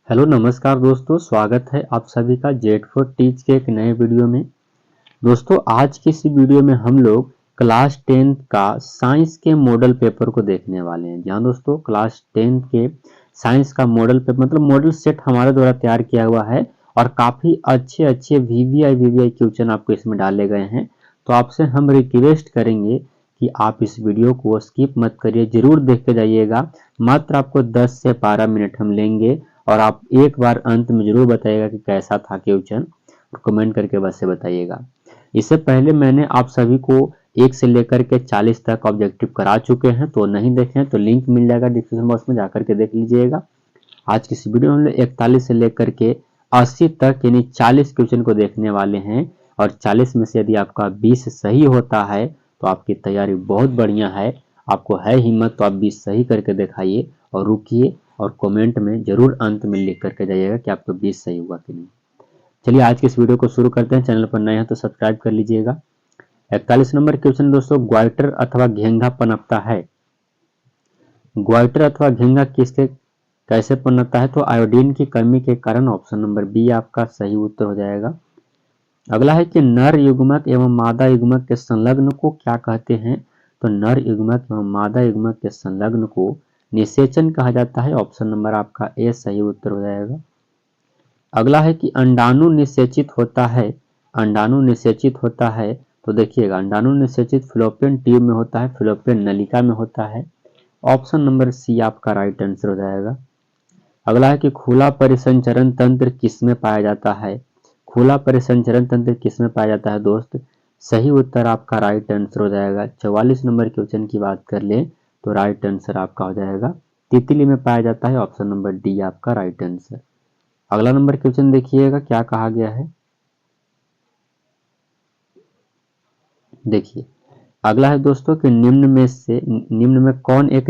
Hello नमस्कार दोस्तों, स्वागत है आप सभी का जेड फॉर टीच के एक नए वीडियो में। दोस्तों आज की इस वीडियो में हम लोग क्लास 10th का साइंस के मॉडल पेपर को देखने वाले हैं। जहां दोस्तों क्लास 10th के साइंस का मॉडल पेपर मतलब मॉडल सेट हमारे द्वारा तैयार किया हुआ है और काफ़ी अच्छे अच्छे वीवीआई क्वेश्चन आपको इसमें डाले गए हैं। तो आपसे हम रिक्वेस्ट करेंगे कि आप इस वीडियो को स्किप मत करिए, जरूर देख के जाइएगा। मात्र आपको 10 से 12 मिनट हम लेंगे और आप एक बार अंत में जरूर बताइएगा कि कैसा था क्वेश्चन, और कमेंट करके वैसे बताइएगा। इससे पहले मैंने आप सभी को 1 से लेकर के 40 तक ऑब्जेक्टिव करा चुके हैं, तो नहीं देखें तो लिंक मिल जाएगा डिस्क्रिप्शन बॉक्स में, जाकर के देख लीजिएगा। आज की इस वीडियो में हम लोग 41 से लेकर के 80 तक यानी 40 क्वेश्चन को देखने वाले हैं। और 40 में से यदि आपका 20 सही होता है तो आपकी तैयारी बहुत बढ़िया है। आपको है हिम्मत तो आप 20 सही करके दिखाइए और रुकिए और कमेंट में जरूर अंत में लिख करके जाइएगा कि आपको 20 सही हुआ कि नहीं। चलिए आज की इस वीडियो को शुरू करते हैं। चैनल पर नए हैं तो सब्सक्राइब कर लीजिएगा। 41 नंबर क्वेश्चन दोस्तों, ग्वाइटर अथवा घेंघा पनपता है। ग्वाइटर अथवा घेंघा किसके कैसे पनपता है? तो आयोडीन की कमी के कारण। ऑप्शन नंबर बी आपका सही उत्तर हो जाएगा। अगला है कि नर युग्मक एवं मादा युग्मक के संलग्न को क्या कहते हैं? तो नर युग्मक एवं मादा युग्मक के संलग्न को निषेचन कहा जाता है। ऑप्शन नंबर आपका ए सही उत्तर हो जाएगा। अगला है कि अंडाणु निषेचित होता है। अंडाणु निषेचित होता है तो देखिएगा, अंडाणु निषेचित फ्लोपियन ट्यूब में होता है, फ्लोपियन नलिका में होता है। ऑप्शन नंबर सी आपका राइट आंसर हो जाएगा। अगला है कि खुला परिसंचरण तंत्र किसमें पाया जाता है? खुला परिसंचरण तंत्र किसमें पाया जाता है दोस्त? सही उत्तर आपका राइट आंसर हो जाएगा। 44 नंबर क्वेश्चन की बात कर ले तो राइट आंसर आपका हो जाएगा तितली में पाया जाता है। ऑप्शन नंबर डी आपका राइट आंसर। अगला नंबर क्वेश्चन देखिएगा क्या कहा गया है। देखिए अगला है दोस्तों कि निम्न में कौन एक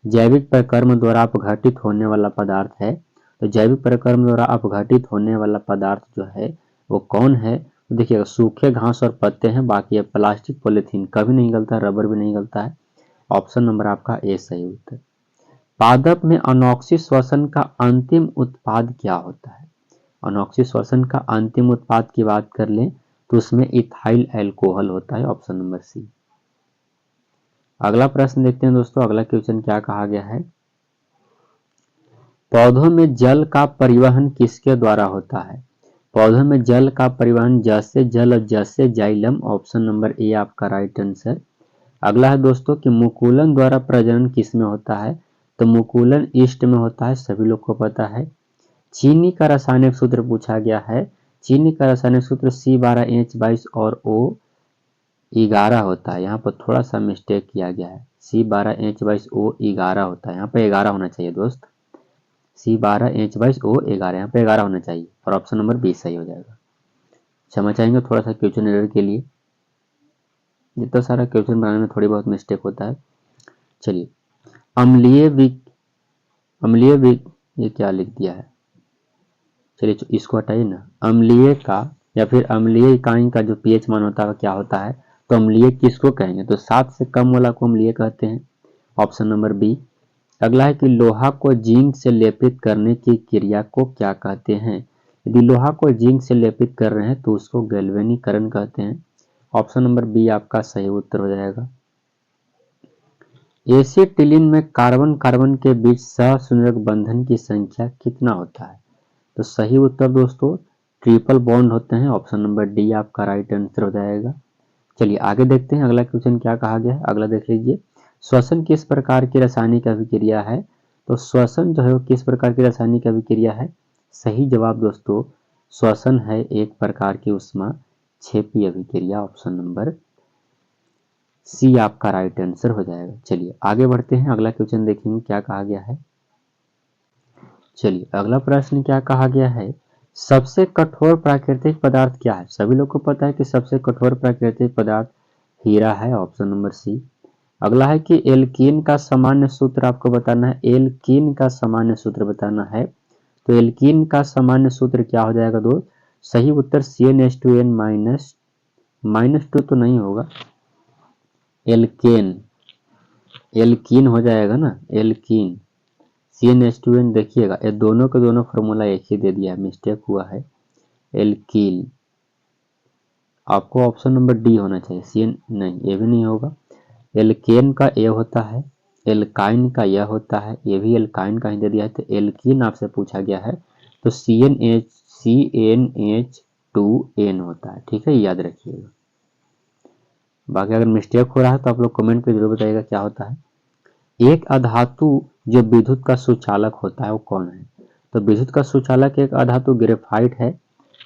जैविक प्रक्रम द्वारा अपघटित होने वाला पदार्थ है? तो जैविक प्रक्रम द्वारा अपघटित होने वाला पदार्थ जो है वो कौन है? तो देखिएगा, सूखे घास और पत्ते हैं, बाकी है प्लास्टिक पॉलिथीन कभी नहीं गलता, रबर भी नहीं गलता है। ऑप्शन नंबर आपका ए सही उत्तर। पादप में अनॉक्सी श्वसन का अंतिम उत्पाद क्या होता है? अनॉक्सी श्वसन का अंतिम उत्पाद की बात कर लें तो उसमें इथाइल अल्कोहल होता है। Option number C. अगला प्रश्न देखते हैं दोस्तों, अगला क्वेश्चन क्या कहा गया है। पौधों में जल का परिवहन किसके द्वारा होता है? पौधों में जल का परिवहन जैसे जल और जैसे जाइलम। ऑप्शन नंबर ए आपका राइट आंसर। अगला है दोस्तों कि मुकुलन द्वारा प्रजनन किसमें होता है? तो मुकुलन ईस्ट में होता है, सभी लोग को पता है। चीनी का रासायनिक सूत्र पूछा गया है। चीनी का रासायनिक सूत्र C12H22 और O11 होता है। यहाँ पर थोड़ा सा मिस्टेक किया गया है, C12H22 O11 होता है, यहाँ पे 11 होना चाहिए दोस्त। C12H22 O11, यहाँ पे 11 होना चाहिए और ऑप्शन नंबर बी सही हो जाएगा। क्षमा चाहेंगे थोड़ा सा क्वेश्चन एरर के लिए, जितना सारा क्वेश्चन बनाने में थोड़ी बहुत मिस्टेक होता है। चलिए अम्लीय ये क्या लिख दिया है, चलिए इसको हटाइए ना। अम्लीय का या फिर अम्लीय इकाई का जो पीएच मान होता है क्या होता है? तो अम्लीय किसको कहेंगे? तो 7 से कम वाला को अम्लीय कहते हैं। Option number B. अगला है कि लोहा को जिंक से लेपित करने की क्रिया को क्या कहते हैं? यदि लोहा को जिंक से लेपित कर रहे हैं तो उसको गैल्वेनीकरण कहते हैं। ऑप्शन नंबर बी आपका सही उत्तर हो जाएगा। एसिटिलीन में कार्बन कार्बन के बीच सहसंयोजक बंधन की संख्या कितना होता है? तो सही उत्तर दोस्तों ट्रिपल बॉन्ड होते हैं। ऑप्शन नंबर डी आपका राइट आंसर हो जाएगा। चलिए आगे देखते हैं अगला क्वेश्चन क्या कहा गया है। अगला देख लीजिए, श्वसन किस प्रकार की रासायनिक अभिक्रिया है? तो श्वसन जो है वो किस प्रकार की रासायनिक अभिक्रिया है? सही जवाब दोस्तों श्वसन है एक प्रकार की उष्मा क्षेपी अभिक्रिया। ऑप्शन नंबर सी आपका राइट आंसर हो जाएगा। चलिए आगे बढ़ते हैं, अगला क्वेश्चन देखेंगे क्या कहा गया है। चलिए अगला प्रश्न क्या कहा गया है। सबसे कठोर प्राकृतिक पदार्थ क्या है? सभी लोग को पता है कि सबसे कठोर प्राकृतिक पदार्थ हीरा है। Option number C. अगला है कि एल्कीन का सामान्य सूत्र आपको बताना है। एल्कीन का सामान्य सूत्र बताना है। तो एल्कीन का सामान्य सूत्र क्या हो जाएगा दोस्त? सही उत्तर CnH2n माइनस टू तो नहीं होगा, एल्केन एल्कीन हो जाएगा ना, एल्कीन CnH2n देखिएगा ये दोनों के दोनों फार्मूला एक ही दे दिया है, मिस्टेक हुआ है, एल्कील। आपको ऑप्शन नंबर डी होना चाहिए, CN नहीं, ये भी नहीं होगा। एल्केन का ए होता है, एल्काइन का यह होता है, ये भी एल्काइन का ही दे दिया है, तो एल्कीन आपसे पूछा गया है तो CnH2n होता है। ठीक है, याद रखिएगा। बाकी अगर मिस्टेक हो रहा है तो आप लोग कमेंट पे जरूर बताइएगा क्या होता है। एक अधातु जो विद्युत का सुचालक होता है वो कौन है? तो विद्युत का सुचालक एक अधातु ग्रेफाइट है।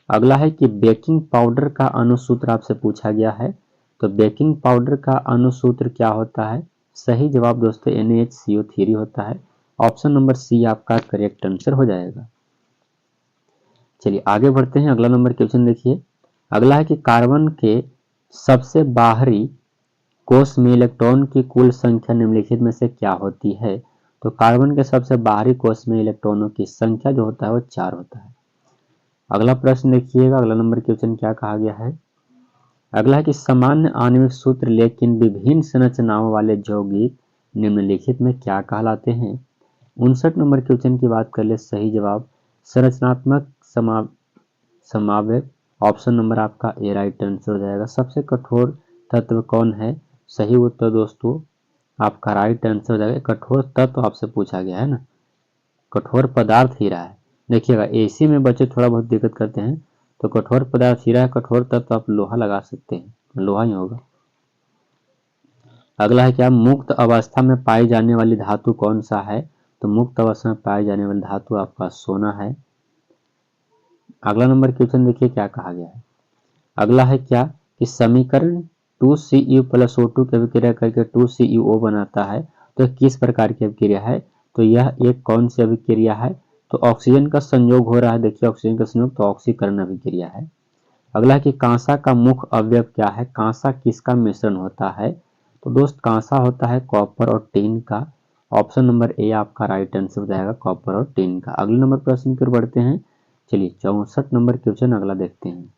अगला है कि बेकिंग पाउडर का अणुसूत्र आपसे पूछा गया है, तो बेकिंग पाउडर का अणुसूत्र क्या होता है? सही जवाब दोस्तों NaHCO3 होता है। ऑप्शन नंबर सी आपका करेक्ट आंसर हो जाएगा। चलिए आगे बढ़ते हैं, अगला नंबर क्वेश्चन देखिए। अगला है कि कार्बन के सबसे बाहरी कोष में इलेक्ट्रॉन की कुल संख्या निम्नलिखित में से क्या होती है? तो कार्बन के सबसे बाहरी कोष में इलेक्ट्रॉनों की संख्या जो होता है वो 4 होता है। अगला प्रश्न देखिएगा, अगला नंबर क्वेश्चन क्या कहा गया है। अगला है कि सामान्य आणविक सूत्र लेकिन विभिन्न संरचनाओं वाले यौगिक निम्नलिखित में क्या कहलाते हैं? 59 नंबर क्वेश्चन की बात कर ले, सही जवाब संरचनात्मक समावेश। ऑप्शन नंबर आपका ए राइट आंसर हो जाएगा। सबसे कठोर तत्व कौन है? सही उत्तर दोस्तों आपका राइट आंसर हो जाएगा। कठोर तत्व आपसे पूछा गया है ना, कठोर पदार्थ हीरा है। देखिएगा एसी में बच्चे थोड़ा बहुत दिक्कत करते हैं, तो कठोर पदार्थ हीरा है, कठोर तत्व आप लोहा लगा सकते हैं, लोहा ही होगा। अगला है क्या मुक्त अवस्था में पाई जाने वाली धातु कौन सा है? तो मुक्त अवस्था में पाई जाने वाली धातु आपका सोना है। अगला नंबर क्वेश्चन देखिए क्या कहा गया है। अगला है क्या कि समीकरण 2Cu + O2 की अभिक्रिया करके 2CuO बनाता है, तो किस प्रकार की अभिक्रिया है? तो यह एक कौन सी अभिक्रिया है? तो ऑक्सीजन का संयोग हो रहा है, देखिए ऑक्सीजन का संयोग तो ऑक्सीकरण अभिक्रिया है। अगला है कि कांसा का मुख्य अवयव क्या है? कांसा किसका मिश्रण होता है? तो दोस्त कांसा होता है कॉपर और टिन का। ऑप्शन नंबर ए आपका राइट आंसर हो जाएगा, कॉपर और टिन का। अगले नंबर प्रश्न की ओर बढ़ते हैं। चलिए 64 नंबर क्वेश्चन अगला देखते हैं।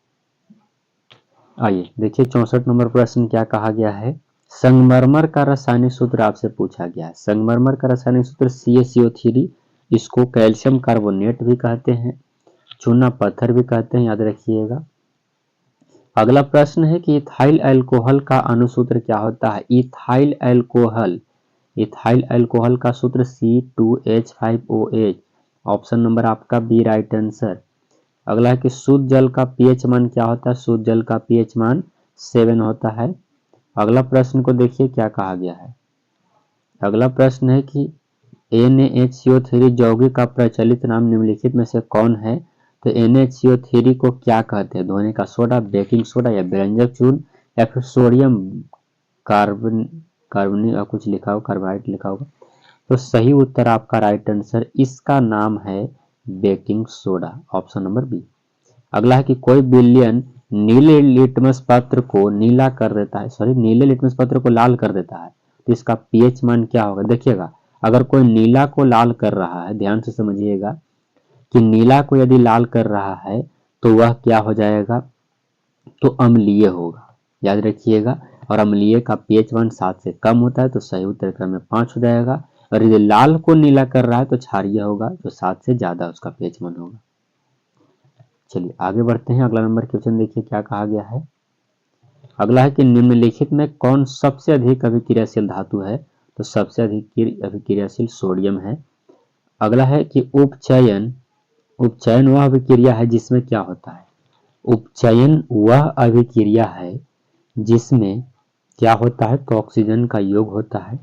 आइए देखिए 64 नंबर प्रश्न क्या कहा गया है। संगमरमर का रासायनिक सूत्र आपसे पूछा गया है। संगमरमर का रासायनिक सूत्र CaCO3, इसको कैल्शियम कार्बोनेट भी कहते हैं, चूना पत्थर भी कहते हैं, याद रखिएगा। अगला प्रश्न है कि इथाइल अल्कोहल का अणुसूत्र क्या होता है? इथाइल अल्कोहल, इथाइल अल्कोहल का सूत्र C2H5OH। ऑप्शन नंबर आपका बी राइट आंसर। अगला है कि शुद्ध जल का पीएच मान क्या होता है? शुद्ध जल का पीएच मान 7 होता है। अगला प्रश्न को देखिए क्या कहा गया है। अगला प्रश्न है कि NaHCO3 यौगिक का प्रचलित नाम निम्नलिखित में से कौन है? तो NaHCO3 को क्या कहते हैं? धोने का सोडा, बेकिंग सोडा या व्यंजक चूर्ण या फिर सोडियम कार्बोनेट या कुछ लिखा होगा, कार्बाइड लिखा होगा। तो सही उत्तर आपका राइट आंसर, इसका नाम है baking soda, option number B. अगला है कि कोई विलयन नीले लिटमस पत्र को नीला कर देता है, सॉरी नीले लिटमस पत्र को लाल कर देता है, तो इसका पीएच मान क्या होगा? देखिएगा अगर कोई नीला को लाल कर रहा है, ध्यान से समझिएगा कि नीला को यदि लाल कर रहा है तो वह क्या हो जाएगा? तो अम्लीय होगा, याद रखिएगा। और अम्लीय का पीएच मान 7 से कम होता है, तो सही उत्तर क्रम में 5 हो जाएगा। और यदि लाल को नीला कर रहा है तो क्षारीय होगा, तो 7 से ज्यादा उसका पीएच मान होगा। चलिए आगे बढ़ते हैं, अगला नंबर क्वेश्चन देखिए क्या कहा गया है। अगला है कि निम्नलिखित में कौन सबसे अधिक अभिक्रियाशील धातु है? तो सबसे अधिक अभिक्रियाशील सोडियम है। अगला है कि उपचयन, उपचयन वह अभिक्रिया है जिसमें क्या होता है? उपचयन वह अभिक्रिया है जिसमें क्या होता है? तो ऑक्सीजन का योग होता है।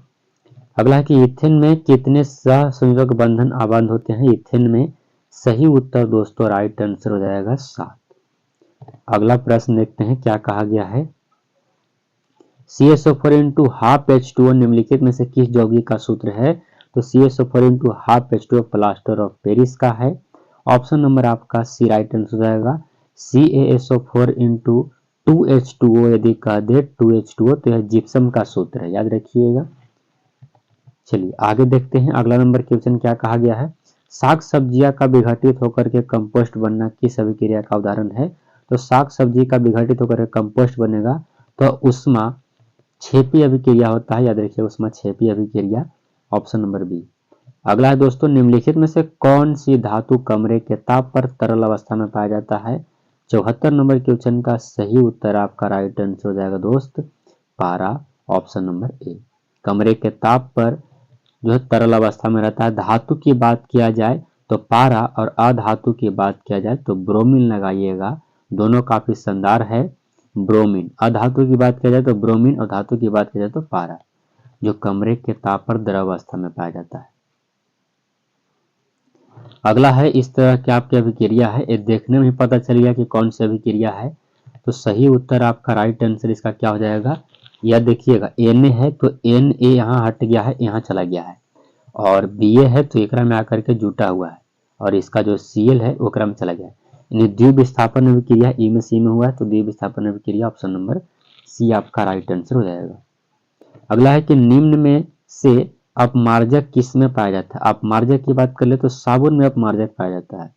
अगला है कि इथेन में कितने सहसंयोजक बंधन आबद्ध होते हैं? इथेन में सही उत्तर दोस्तों राइट आंसर हो जाएगा 7। अगला प्रश्न देखते हैं क्या कहा गया है। CSO4 इंटू हाफ H2O निम्नलिखित में से किस यौगिक का सूत्र है? तो CSO4 into half H2O plaster of Paris का है। ऑप्शन नंबर आपका सी राइट आंसर हो जाएगा। CaSO4 इंटू 2H2O यदि कह दे 2H2O तो यह जिप्सम का सूत्र है, याद रखिएगा। चलिए आगे देखते हैं, अगला नंबर क्वेश्चन क्या कहा गया है। साग सब्जियां का विघटित होकर के कंपोस्ट बनना किस अभिक्रिया का उदाहरण है? तो साग सब्जी का विघटित होकर के कंपोस्ट बनेगा तो उष्मा क्षेपी अभिक्रिया होता है, याद रखिए उष्मा क्षेपी अभिक्रिया, ऑप्शन नंबर बी। अगला है दोस्तों, निम्नलिखित में से कौन सी धातु कमरे के ताप पर तरल अवस्था में पाया जाता है। 74 नंबर क्वेश्चन का सही उत्तर आपका राइट आंसर हो जाएगा दोस्त पारा, ऑप्शन नंबर ए। कमरे के ताप पर जो है तरल अवस्था में रहता है। धातु की बात किया जाए तो पारा और अधातु की बात किया जाए तो ब्रोमीन लगाइएगा, दोनों काफी शानदार है। ब्रोमीन, अधातु की बात किया जाए तो ब्रोमीन और धातु की बात किया जाए तो पारा, जो कमरे के ताप पर द्रव अवस्था में पाया जाता है। अगला है, इस तरह की आपकी अभिक्रिया है, ये देखने में पता चल गया कि कौन सी अभिक्रिया है, तो सही उत्तर आपका राइट आंसर इसका क्या हो जाएगा। यह देखिएगा Na है तो Na यहाँ हट गया है, यहाँ चला गया है, और Ba है तो एकरा में आकर के जुटा हुआ है, और इसका जो Cl है वो क्रम चला गया है। यानी द्विविस्थापन अभिक्रिया ई में सी में हुआ है, तो द्विविस्थापन अभिक्रिया ऑप्शन नंबर सी आपका राइट आंसर हो जाएगा। अगला है कि निम्न में से अपमार्जक किस में पाया जाता है। अपमार्जक की बात कर ले तो साबुन में अपमार्जक पाया जाता है।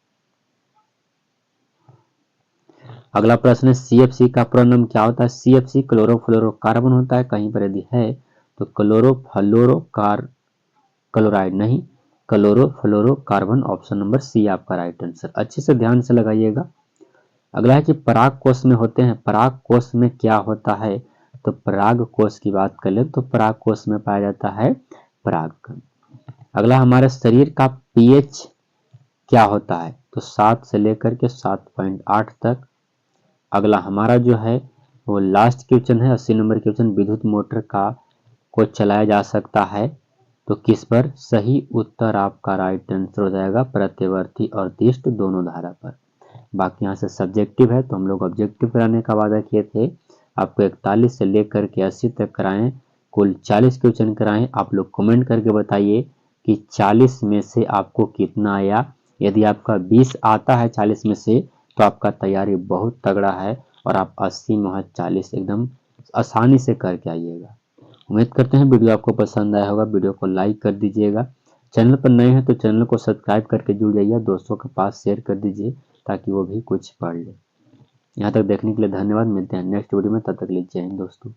अगला प्रश्न है, CFC का पूरा नाम क्या होता है। CFC क्लोरोफ्लोरोकार्बन होता है, कहीं पर यदि है तो क्लोराइड नहीं, क्लोरोफ्लोरोकार्बन, ऑप्शन नंबर सी आपका राइट आंसर। अच्छे से ध्यान से लगाइएगा। अगला है कि पराग कोष में होते हैं, पराग कोष में क्या होता है, तो पराग कोष की बात कर ले तो पराग कोष में पाया जाता है पराग। अगला, हमारे शरीर का pH क्या होता है, तो 7 से लेकर के 7.8 तक। अगला हमारा जो है वो लास्ट क्वेश्चन है, 80 नंबर क्वेश्चन, विद्युत मोटर को चलाया जा सकता है तो किस पर। सही उत्तर आपका राइट आंसर हो जाएगा प्रत्यवर्ती और दिष्ट दोनों धारा पर। बाकी यहाँ से सब्जेक्टिव है तो हम लोग ऑब्जेक्टिव कराने का वादा किए थे, आपको 41 से लेकर के 80 तक कराएं, कुल 40 क्वेश्चन कराएं। आप लोग कमेंट करके बताइए कि 40 में से आपको कितना आया। यदि आपका 20 आता है 40 में से तो आपका तैयारी बहुत तगड़ा है, और आप 80 में 40 एकदम आसानी से करके आइएगा। उम्मीद करते हैं वीडियो आपको पसंद आया होगा। वीडियो को लाइक कर दीजिएगा, चैनल पर नए हैं तो चैनल को सब्सक्राइब करके जुड़ जाइए, दोस्तों के पास शेयर कर दीजिए ताकि वो भी कुछ पढ़ ले। यहाँ तक देखने के लिए धन्यवाद, मिलते हैं नेक्स्ट वीडियो में, तब तक के लिए जय हिंद दोस्तों।